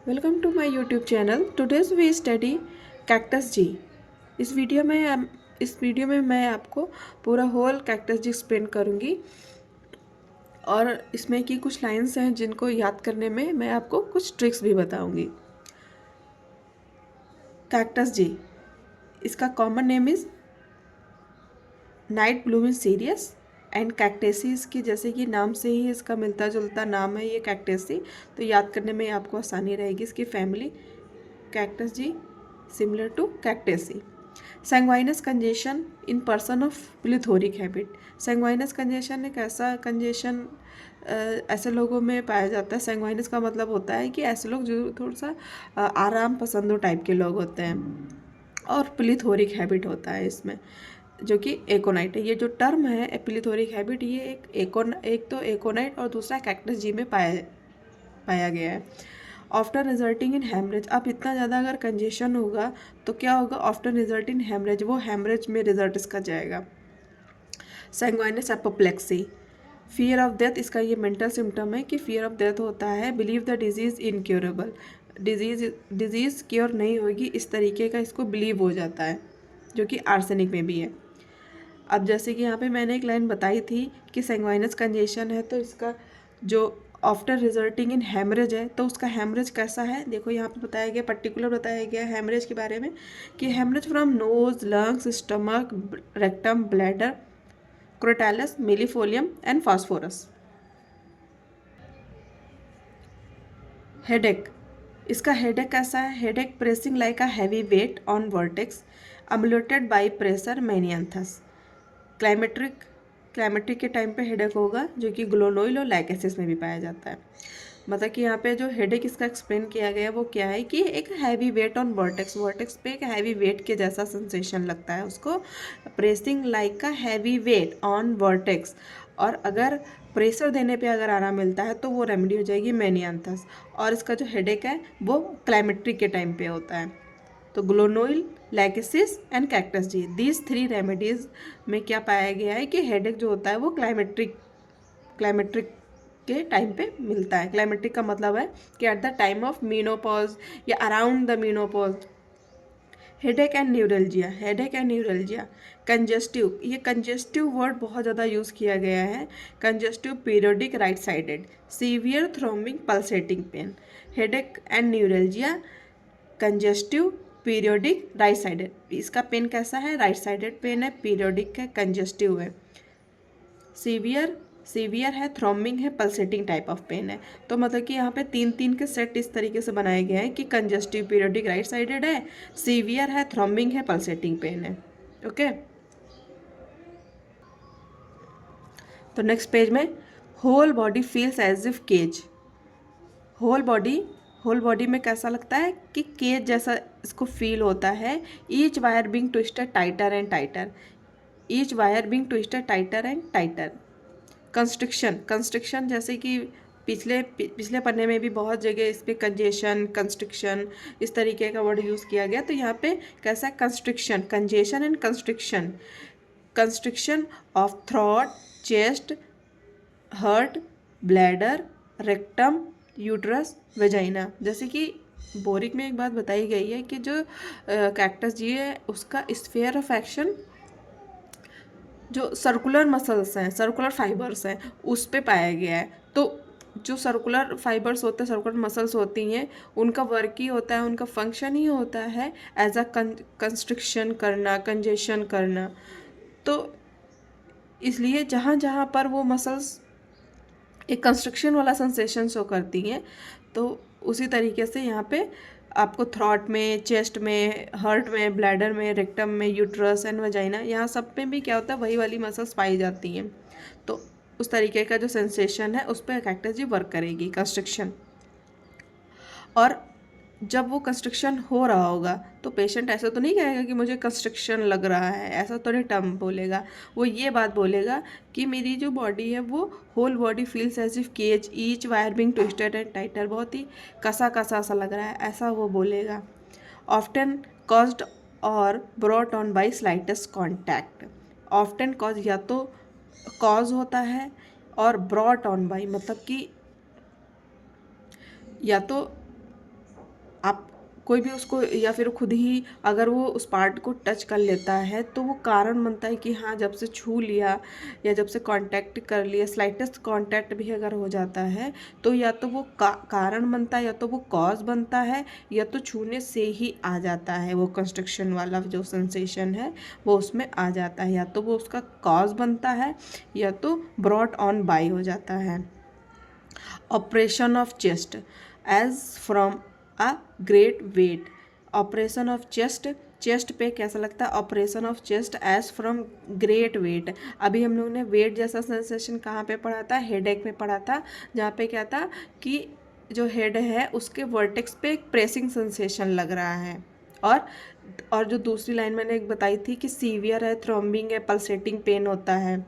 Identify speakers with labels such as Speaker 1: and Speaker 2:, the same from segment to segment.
Speaker 1: Welcome to my YouTube channel. Today's we study cactus G. इस video में मैं आपको पूरा होल कैक्टस जी एक्सप्लेन करूँगी और इसमें की कुछ लाइंस हैं जिनको याद करने में मैं आपको कुछ ट्रिक्स भी बताऊँगी। कैक्टस जी, इसका common name is night blooming cereus and cactaceae. इसकी जैसे कि नाम से ही इसका मिलता जुलता नाम है ये कैक्टेसी, तो याद करने में आपको आसानी रहेगी। इसकी family cactus G similar to cactaceae. Sanguineous congestion in person of plethoric habit. Sanguineous congestion एक ऐसा कंजेशन ऐसे लोगों में पाया जाता है। सैंग्वाइनस का मतलब होता है कि ऐसे लोग जो थोड़ा सा आराम पसंदो टाइप के लोग होते हैं, और प्लिथोरिक हैबिट होता है इसमें, जो कि एकोनाइट है। ये जो टर्म है एपिलिथोरिक हैबिट, ये एक तो एकोनाइट और दूसरा कैक्टस जी में पाया गया है। After resulting in haemorrhage. अब इतना ज़्यादा अगर कंजेशन होगा तो क्या होगा? आफ्टर रिजल्ट इन हेमरेज, वो हेमरेज में रिजल्ट इसका जाएगा। Sanguineous apoplexy, fear of death. इसका ये मेंटल सिम्टम है कि फियर ऑफ डेथ होता है। Believe the disease incurable, disease cure नहीं होगी, इस तरीके का इसको बिलीव हो जाता है, जो कि आर्सेनिक में भी है। अब जैसे कि यहाँ पे मैंने एक लाइन बताई थी कि सैंग्वाइनस कंजेशन है, तो इसका जो आफ्टर रिजल्टिंग इन हेमरेज है, तो उसका हेमरेज कैसा है देखो यहाँ पे बताया गया, पर्टिकुलर बताया गया हेमरेज के बारे में कि haemorrhage from nose, lungs, stomach, rectum, bladder, crotalus, millefolium and phosphorus. Headache, इसका हेडेक कैसा है? Headache pressing like a heavy weight on vertex ameliorated by pressure menyanthes. Climacteric के टाइम पे हेडेक होगा, जो कि ग्लोनोइल और लाइकेसिस में भी पाया जाता है। मतलब कि यहाँ पे जो हेडेक इसका एक्सप्लेन किया गया है वो क्या है कि एक हैवी वेट ऑन वर्टेक्स पे एक हैवी वेट के जैसा सेंसेशन लगता है उसको। प्रेसिंग लाइक का हैवी वेट ऑन वर्टेक्स, और अगर प्रेशर देने पे अगर आराम मिलता है तो वो रेमेडी हो जाएगी मैनियांथस। और इसका जो हेडेक है वो क्लाइमेट्रिक के टाइम पे होता है। तो glonoine, lachesis and cactus G, these three remedies में क्या पाया गया है कि हेडेक जो होता है वो क्लाइमेट्रिक के टाइम पे मिलता है। क्लाइमेट्रिक का मतलब है कि at the time of menopause या around the menopause. Headache and neuralgia, congestive, ये कंजेस्टिव वर्ड बहुत ज़्यादा यूज़ किया गया है। Congestive periodic right sided, severe throbbing pulsating pain. Headache and neuralgia, congestive, periodic, right sided. इसका पेन कैसा है? राइट साइडेड पेन है, पीरियोडिक है, कंजेस्टिव है, सीवियर है, थ्रोम्बिंग है, पल्सेटिंग टाइप ऑफ पेन है। तो मतलब कि यहाँ पे तीन तीन के सेट इस तरीके से बनाए गए हैं कि कंजेस्टिव पीरियोडिक राइट साइडेड है, सीवियर है, थ्रोम्बिंग है, पल्सेटिंग पेन है। ओके, तो नेक्स्ट पेज में whole body feels as if cage. Whole body whole body में कैसा लगता है कि केज जैसा इसको फील होता है। Each wire being twisted tighter and tighter, each wire being twisted tighter and tighter. Constriction जैसे कि पिछले पिछले पन्ने में भी बहुत जगह इस पर कंजेशन, कंस्ट्रिक्शन इस तरीके का वर्ड यूज़ किया गया। तो यहाँ पे कैसा? Constriction, congestion and constriction. Constriction of throat, chest, heart, bladder, rectum, uterus, vagina. जैसे कि बोरिक में एक बात बताई गई है कि जो कैक्टस जी है उसका स्फीयर ऑफ एक्शन जो सर्कुलर मसल्स हैं, सर्कुलर फाइबर्स हैं, उस पे पाया गया है। तो जो सर्कुलर फाइबर्स होते हैं, सर्कुलर मसल्स होती हैं, उनका वर्क ही होता है, उनका फंक्शन ही होता है एज अ कंस्ट्रिक्शन करना, कंजेशन करना। तो इसलिए जहाँ जहाँ पर वो मसल्स एक कंस्ट्रक्शन वाला सेंसेशन शो करती हैं, तो उसी तरीके से यहाँ पे आपको थ्रॉट में, चेस्ट में, हार्ट में, ब्लैडर में, रेक्टम में, यूट्रस एंड वजाइना, यहाँ सब में भी क्या होता है? वही वाली मसल्स पाई जाती हैं। तो उस तरीके का जो सेंसेशन है उस पर कैक्टस जी वर्क करेगी, कंस्ट्रक्शन। और जब वो कंस्ट्रक्शन हो रहा होगा तो पेशेंट ऐसा तो नहीं कहेगा कि मुझे कंस्ट्रक्शन लग रहा है, ऐसा तो नहीं टर्म बोलेगा। वो ये बात बोलेगा कि मेरी जो बॉडी है वो whole body feels as if cage, each wire being twisted and tighter, बहुत ही कसा कसा सा लग रहा है, ऐसा वो बोलेगा। ऑफ्टन कॉज्ड और brought on by slightest contact. Often cause या तो कॉज होता है, और ब्रॉट ऑन बाई मतलब कि या तो आप कोई भी उसको या फिर खुद ही अगर वो उस पार्ट को टच कर लेता है तो वो कारण बनता है कि हाँ जब से छू लिया या जब से कांटेक्ट कर लिया, स्लाइटेस्ट कांटेक्ट भी अगर हो जाता है तो या तो वो कारण बनता है या तो वो कॉज बनता है या तो छूने से ही आ जाता है, वो कंस्ट्रक्शन वाला जो सेंसेशन है वो उसमें आ जाता है, या तो वो उसका कॉज बनता है या तो ब्रॉट ऑन बाय हो जाता है। Oppression of chest as from a great weight. Oppression of chest, chest पे कैसा लगता है? Oppression of chest as from great weight. अभी हम लोगों ने वेट जैसा सेंसेशन कहाँ पे पढ़ा था? हेडेक में पढ़ा था, जहाँ पे क्या था कि जो हेड है उसके वर्टेक्स पे एक प्रेसिंग सेंसेशन लग रहा है। और जो दूसरी लाइन मैंने एक बताई थी कि सीवियर है, थ्रोम्बिंग है, पल्सेटिंग पेन होता है।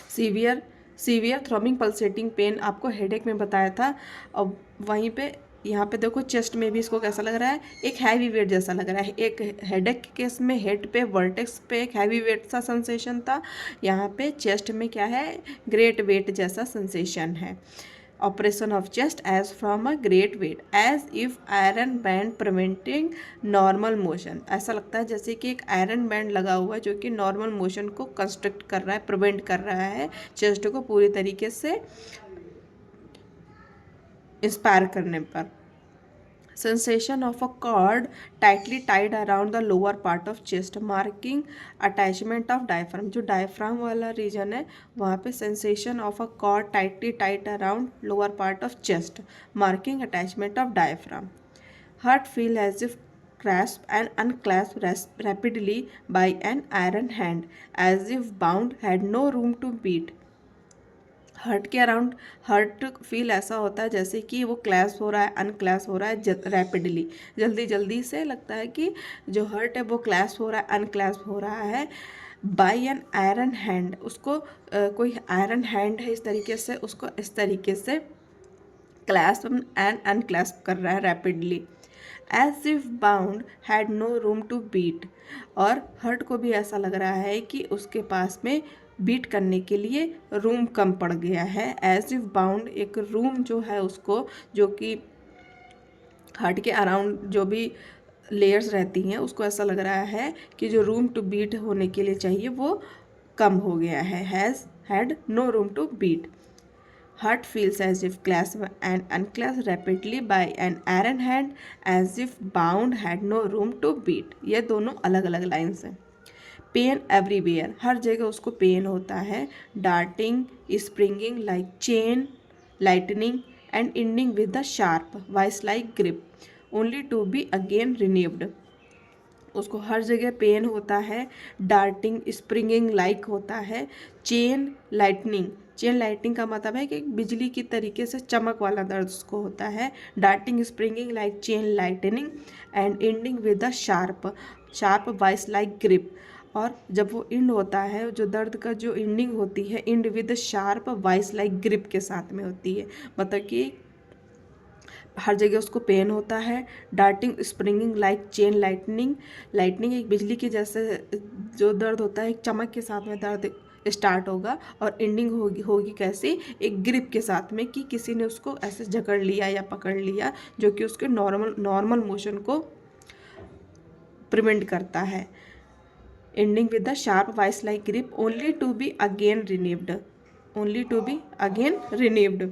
Speaker 1: Severe severe throbbing pulsating pain आपको हेडेक में बताया था। और वहीं पे यहाँ पे देखो चेस्ट में भी इसको कैसा लग रहा है? एक हैवी वेट जैसा लग रहा है। एक हेडेक के केस में हेड पे वर्टेक्स पे एक हैवी वेट सा सेंसेशन था, यहाँ पे चेस्ट में क्या है? ग्रेट वेट जैसा सेंसेशन है। Oppression of chest as from a great weight as if iron band preventing normal motion. ऐसा लगता है जैसे कि एक आयरन बैंड लगा हुआ है जो कि नॉर्मल मोशन को कंस्ट्रक्ट कर रहा है, प्रिवेंट कर रहा है चेस्ट को पूरी तरीके से इंस्पायर करने पर। Sensation of a cord tightly tied around the lower part of chest marking attachment of diaphragm। जो डायफ्राम वाला रीजन है वहाँ पे sensation of a cord tightly tied around lower part of chest marking attachment of diaphragm। Heart feel as if clasped and unclasped rapidly by an iron hand as if bound had no room to beat। Heart के around heart feel ऐसा होता है जैसे कि वो clash हो रहा है, अनक्लैश हो रहा है रैपिडली, जल्दी जल्दी से लगता है कि जो हर्ट है वो क्लैश हो रहा है, अनक्लैश हो रहा है बाय एन आयरन हैंड। उसको कोई आयरन हैंड है इस तरीके से उसको इस तरीके से क्लैस्प एंड अनक्लैस्प कर रहा है rapidly. As if bound had no room to beat. और हर्ट को भी ऐसा लग रहा है कि उसके पास में बीट करने के लिए रूम कम पड़ गया है। एज इफ बाउंड एक रूम जो है उसको, जो कि हार्ट के अराउंड जो भी लेयर्स रहती हैं उसको ऐसा लग रहा है कि जो रूम टू बीट होने के लिए चाहिए वो कम हो गया है। Has had no room to beat. Heart feels as if clasped and unclasped rapidly by an iron hand as if bound had no room to beat। ये दोनों अलग अलग लाइन्स हैं। पेन एवरीवेयर, हर जगह उसको पेन होता है। Darting springing like chain lightning and ending with the sharp vice like grip only to be again renewed. उसको हर जगह पेन होता है, डार्टिंग स्प्रिंगिंग लाइक होता है, चेन लाइटनिंग का मतलब है कि बिजली की तरीके से चमक वाला दर्द उसको होता है। Darting springing like chain lightning and ending with the sharp voice like grip. और जब वो इंड होता है, जो दर्द का जो एंडिंग होती है, end with sharp voice like grip के साथ में होती है। मतलब कि हर जगह उसको पेन होता है। Darting springing like chain lightning एक बिजली के जैसे जो दर्द होता है, एक चमक के साथ में दर्द स्टार्ट होगा और एंडिंग होगी कैसी? एक ग्रिप के साथ में, कि किसी ने उसको ऐसे जकड़ लिया या पकड़ लिया जो कि उसके नॉर्मल मोशन को प्रिवेंट करता है। Ending with the sharp voice like grip only to be again renewed.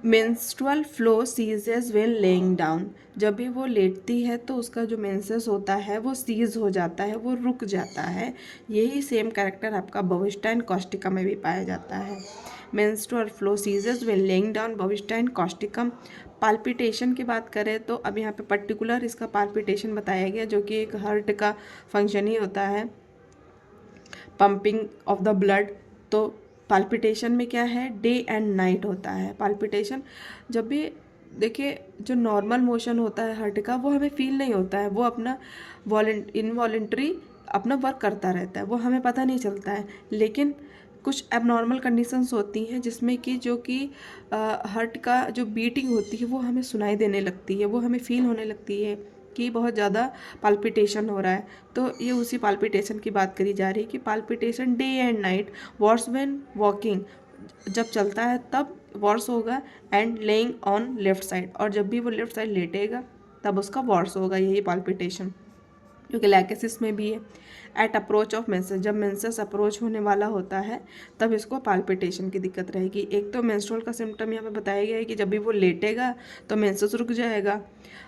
Speaker 1: Menstrual flow ceases when lying down. जब भी वो लेटती है तो उसका जो मेंसेस होता है वो सीज हो जाता है, वो रुक जाता है। यही सेम कैरेक्टर आपका बविष्टा एंड कॉस्टिकम में भी पाया जाता है। Menstrual flow ceases when lying down, bovista and causticum. Palpitation की बात करें तो अब यहाँ पे पर्टिकुलर इसका पाल्पिटेशन बताया गया, जो कि एक हार्ट का फंक्शन ही होता है, पंपिंग ऑफ द ब्लड। तो पाल्पिटेशन में क्या है? डे एंड नाइट होता है पाल्पिटेशन। जब भी देखिए जो नॉर्मल मोशन होता है हार्ट का वो हमें फील नहीं होता है, वो अपना इनवॉलेंट्री अपना वर्क करता रहता है, वो हमें पता नहीं चलता है। लेकिन कुछ एबनॉर्मल कंडीशंस होती हैं जिसमें कि जो कि हार्ट का जो बीटिंग होती है वो हमें सुनाई देने लगती है, वो हमें फील होने लगती है कि बहुत ज़्यादा पाल्पिटेशन हो रहा है। तो ये उसी पाल्पिटेशन की बात करी जा रही है कि palpitation day and night, what's when walking. जब चलता है तब वॉर्स होगा, and laying on left side, और जब भी वो लेफ्ट साइड लेटेगा तब उसका वॉर्स होगा, यही पाल्पिटेशन, क्योंकि लैकेसिस में भी है। एट अप्रोच ऑफ मेंसेस, जब मेंसेस अप्रोच होने वाला होता है तब इसको पाल्पिटेशन की दिक्कत रहेगी। एक तो मेंस्ट्रुअल का सिम्टम यहाँ पे बताया गया है कि जब भी वो लेटेगा तो मेंसेस रुक जाएगा।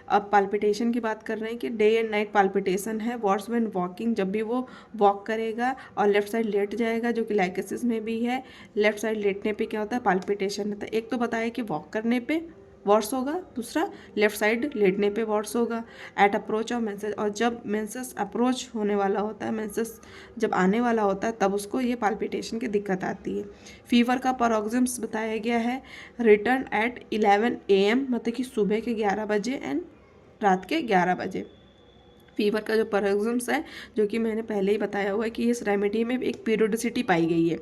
Speaker 1: अब पाल्पिटेशन की बात कर रहे हैं कि डे एंड नाइट पाल्पिटेशन है। वॉट्स व्हेन वॉकिंग, जब भी वो वॉक करेगा और लेफ्ट साइड लेट जाएगा, जो कि लाइकेसिस में भी है। लेफ्ट साइड लेटने पे क्या होता है, पाल्पिटेशन होता है। एक तो बताया कि वॉक करने पे वॉर्स होगा, दूसरा लेफ्ट साइड लेटने पे वॉर्स होगा। एट अप्रोच ऑफ मेंसेस, और जब मेंसेस अप्रोच होने वाला होता है, मेंसेस जब आने वाला होता है तब उसको ये पाल्पिटेशन की दिक्कत आती है। फीवर का पैरोक्सिम्स बताया गया है रिटर्न एट 11 AM, मतलब कि सुबह के 11 बजे एंड रात के 11 बजे। फीवर का जो पैरोक्सिम्स है, जो कि मैंने पहले ही बताया हुआ है कि इस रेमेडी में एक पीरियोडिसिटी पाई गई है।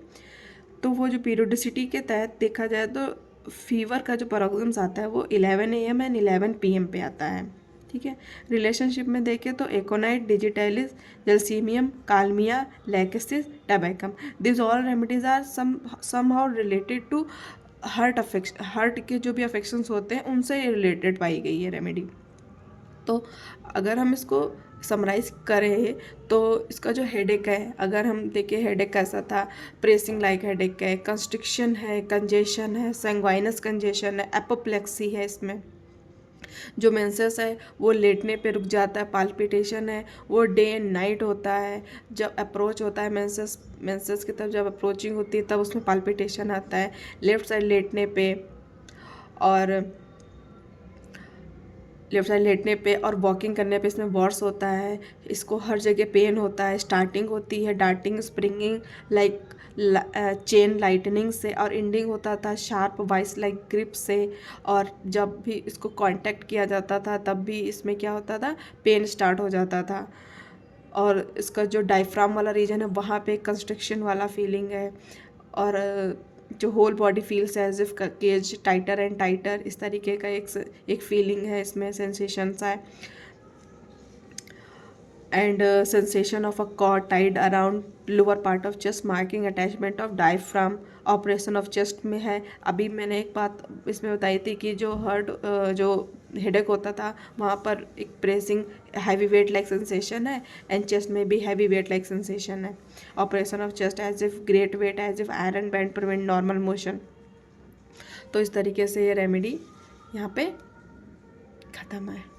Speaker 1: तो वो जो पीरियोडिसिटी के तहत देखा जाए तो फीवर का जो पैरोक्सिम्स आता है वो 11 AM एंड 11 PM पे आता है। ठीक है, रिलेशनशिप में देखें तो aconite, digitalis, gelsemium, kalmia, lachesis, tabacum, this all remedies are somehow related to heart के जो भी अफेक्शंस होते हैं उनसे रिलेटेड पाई गई है रेमेडी। तो अगर हम इसको समराइज करें तो इसका जो हेडेक है, अगर हम देखें हेडेक कैसा था, प्रेसिंग लाइक हेडेक है, कंस्ट्रिक्शन है, कंजेशन है, सैंग्वाइनस कंजेशन है, एपोप्लेक्सी है। इसमें जो मेंसेस है वो लेटने पे रुक जाता है, पाल्पिटेशन है वो डे एंड नाइट होता है। जब अप्रोच होता है मेंसेस की तरफ जब अप्रोचिंग होती है तब उसमें पाल्पिटेशन आता है लेफ्ट साइड लेटने पे, और लेफ्ट साइड लेटने पे और वॉकिंग करने पे इसमें वॉर्स होता है। इसको हर जगह पेन होता है। स्टार्टिंग होती है darting springing like chain lightning से, और एंडिंग होता था शार्प वाइस लाइक ग्रिप से। और जब भी इसको कांटेक्ट किया जाता था तब भी इसमें क्या होता था, पेन स्टार्ट हो जाता था। और इसका जो डायफ्राम वाला रीजन है वहाँ पे कंस्ट्रक्शन वाला फीलिंग है, और जो whole body feels as if cage tighter and tighter, इस तरीके का एक फीलिंग है इसमें, सेंसेशंस है। And sensation of a cord tied around lower part of chest, marking attachment of diaphragm, operation of chest में है। अभी मैंने एक बात इसमें बताई थी कि जो जो हेडेक होता था वहाँ पर एक pressing heavy weight like sensation है, एंड चेस्ट में भी हैवी वेट लाइक सेंसेशन है। Oppression of chest as if great weight as if iron band prevent normal motion. तो इस तरीके से ये रेमेडी यहाँ पे ख़त्म है।